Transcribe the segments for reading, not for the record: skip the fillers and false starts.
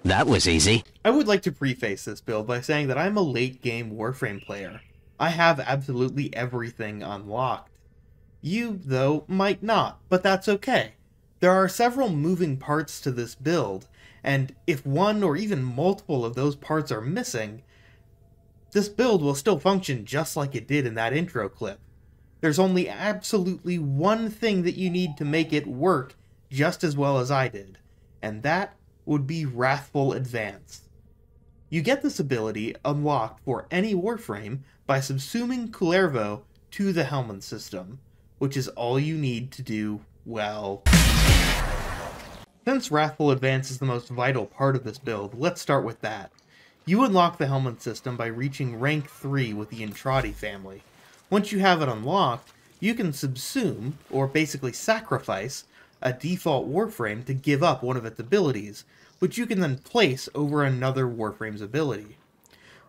That was easy. I would like to preface this build by saying that I'm a late game Warframe player. I have absolutely everything unlocked. You, though, might not, but that's okay. There are several moving parts to this build, and if one or even multiple of those parts are missing, this build will still function just like it did in that intro clip. There's only absolutely one thing that you need to make it work just as well as I did, and that would be Wrathful Advance. You get this ability unlocked for any Warframe by subsuming Kullervo to the Helmand system, which is all you need to do well. Since Wrathful Advance is the most vital part of this build, let's start with that. You unlock the Helmand system by reaching rank 3 with the Intradi family. Once you have it unlocked, you can subsume, or basically sacrifice, a default Warframe to give up one of its abilities, which you can then place over another Warframe's ability.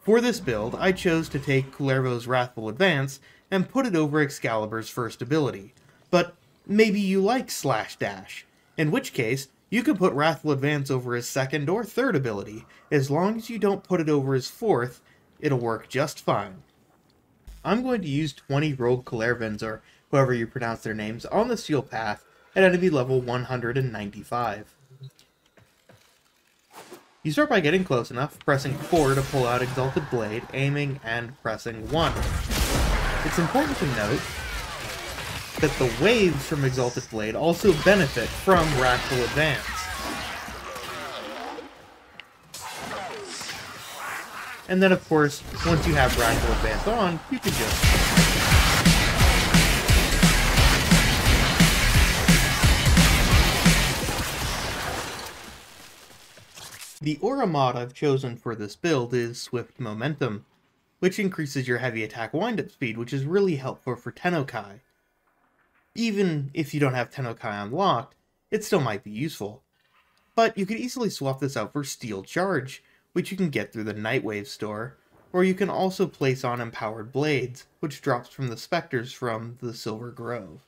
For this build, I chose to take Kullervo's Wrathful Advance and put it over Excalibur's first ability, but maybe you like Slash Dash, in which case, you can put Wrathful Advance over his second or third ability. As long as you don't put it over his fourth, it'll work just fine. I'm going to use 20 rogue Kullervans, or however you pronounce their names, on the Steel Path at enemy level 195. You start by getting close enough, pressing 4 to pull out Exalted Blade, aiming, and pressing 1. It's important to note that the waves from Exalted Blade also benefit from Wrathful Advance. And then, of course, once you have Wrathful Advance on, you can just... The aura mod I've chosen for this build is Swift Momentum, which increases your heavy attack wind-up speed, which is really helpful for Tennokai. Even if you don't have Tennokai unlocked, it still might be useful. But you could easily swap this out for Steel Charge, which you can get through the Nightwave store, or you can also place on Empowered Blades, which drops from the Spectres from the Silver Grove.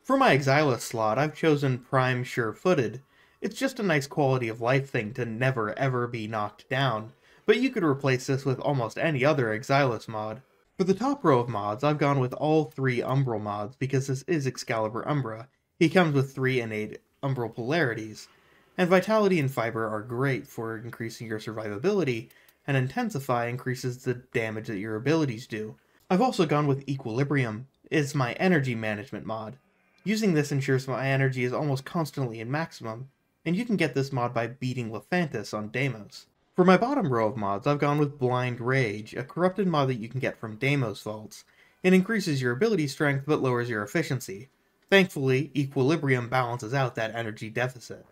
For my Exilis slot, I've chosen Prime Sure-Footed. It's just a nice quality of life thing to never ever be knocked down, but you could replace this with almost any other Exilis mod. For the top row of mods, I've gone with all 3 Umbral mods because this is Excalibur Umbra. He comes with 3 innate Umbral polarities, and Vitality and Fiber are great for increasing your survivability, and Intensify increases the damage that your abilities do. I've also gone with Equilibrium. It's my energy management mod. Using this ensures my energy is almost constantly in maximum, and you can get this mod by beating Lephantis on Deimos. For my bottom row of mods, I've gone with Blind Rage, a corrupted mod that you can get from Deimos Vaults. It increases your ability strength but lowers your efficiency. Thankfully, Equilibrium balances out that energy deficit.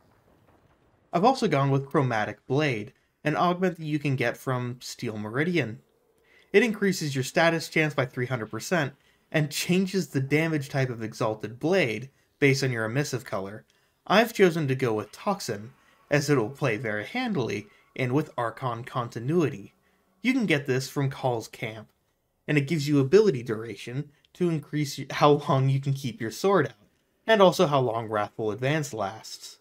I've also gone with Chromatic Blade, an augment that you can get from Steel Meridian. It increases your status chance by 300% and changes the damage type of Exalted Blade based on your emissive color. I've chosen to go with Toxin, as it will play very handily and with Archon Continuity. You can get this from Call's Camp, and it gives you ability duration to increase how long you can keep your sword out, and also how long Wrathful Advance lasts.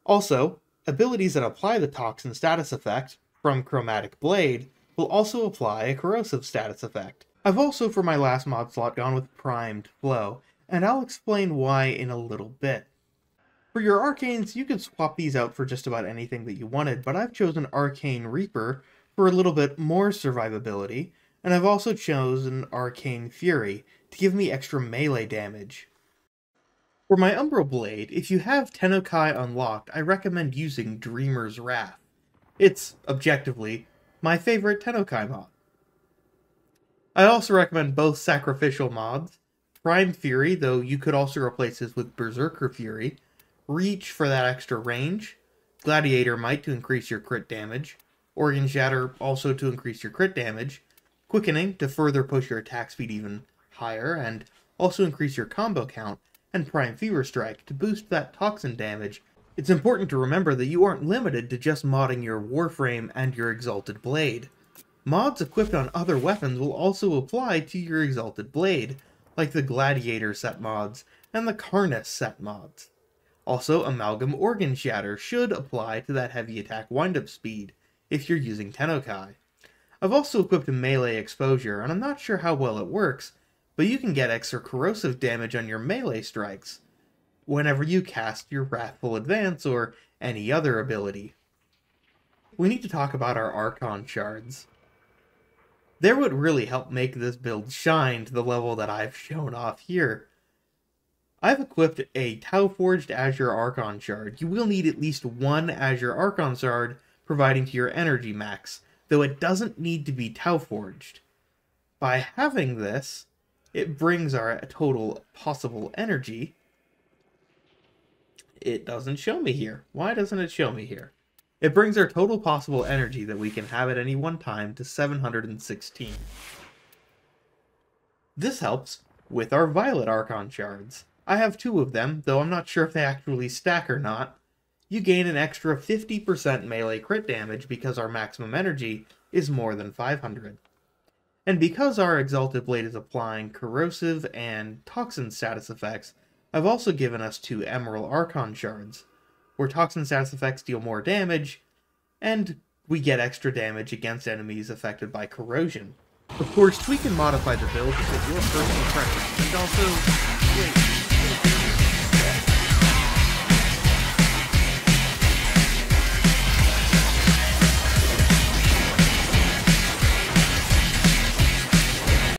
Also, abilities that apply the Toxin status effect from Chromatic Blade will also apply a corrosive status effect. I've also, for my last mod slot, gone with Primed Flow, and I'll explain why in a little bit. For your Arcanes, you can swap these out for just about anything that you wanted, but I've chosen Arcane Reaper for a little bit more survivability, and I've also chosen Arcane Fury to give me extra melee damage. For my Umbral Blade, if you have Tennokai unlocked, I recommend using Dreamer's Wrath. It's, objectively, my favorite Tennokai mod. I also recommend both sacrificial mods, Prime Fury, though you could also replace this with Berserker Fury, Reach for that extra range, Gladiator Might to increase your crit damage, Organ Shatter also to increase your crit damage, Quickening to further push your attack speed even higher and also increase your combo count, and Prime Fever Strike to boost that toxin damage. It's important to remember that you aren't limited to just modding your Warframe and your Exalted Blade. Mods equipped on other weapons will also apply to your Exalted Blade, like the Gladiator set mods and the Karnus set mods. Also, Amalgam Organ Shatter should apply to that heavy attack windup speed if you're using Tennokai. I've also equipped a melee exposure, and I'm not sure how well it works, but you can get extra corrosive damage on your melee strikes whenever you cast your Wrathful Advance or any other ability. We need to talk about our Archon shards. They're what really help make this build shine to the level that I've shown off here. I've equipped a Tau-Forged Azure Archon shard. You will need at least one Azure Archon shard providing to your energy max, though it doesn't need to be Tau-Forged. By having this, it brings our total possible energy. It doesn't show me here. Why doesn't it show me here? It brings our total possible energy that we can have at any one time to 716. This helps with our Violet Archon shards. I have 2 of them, though I'm not sure if they actually stack or not. You gain an extra 50% melee crit damage because our maximum energy is more than 500. And because our Exalted Blade is applying corrosive and toxin status effects, I've also given us 2 Emerald Archon shards, where toxin status effects deal more damage, and we get extra damage against enemies affected by corrosion. Of course, we can modify the build to fit your personal preference, and also, wait,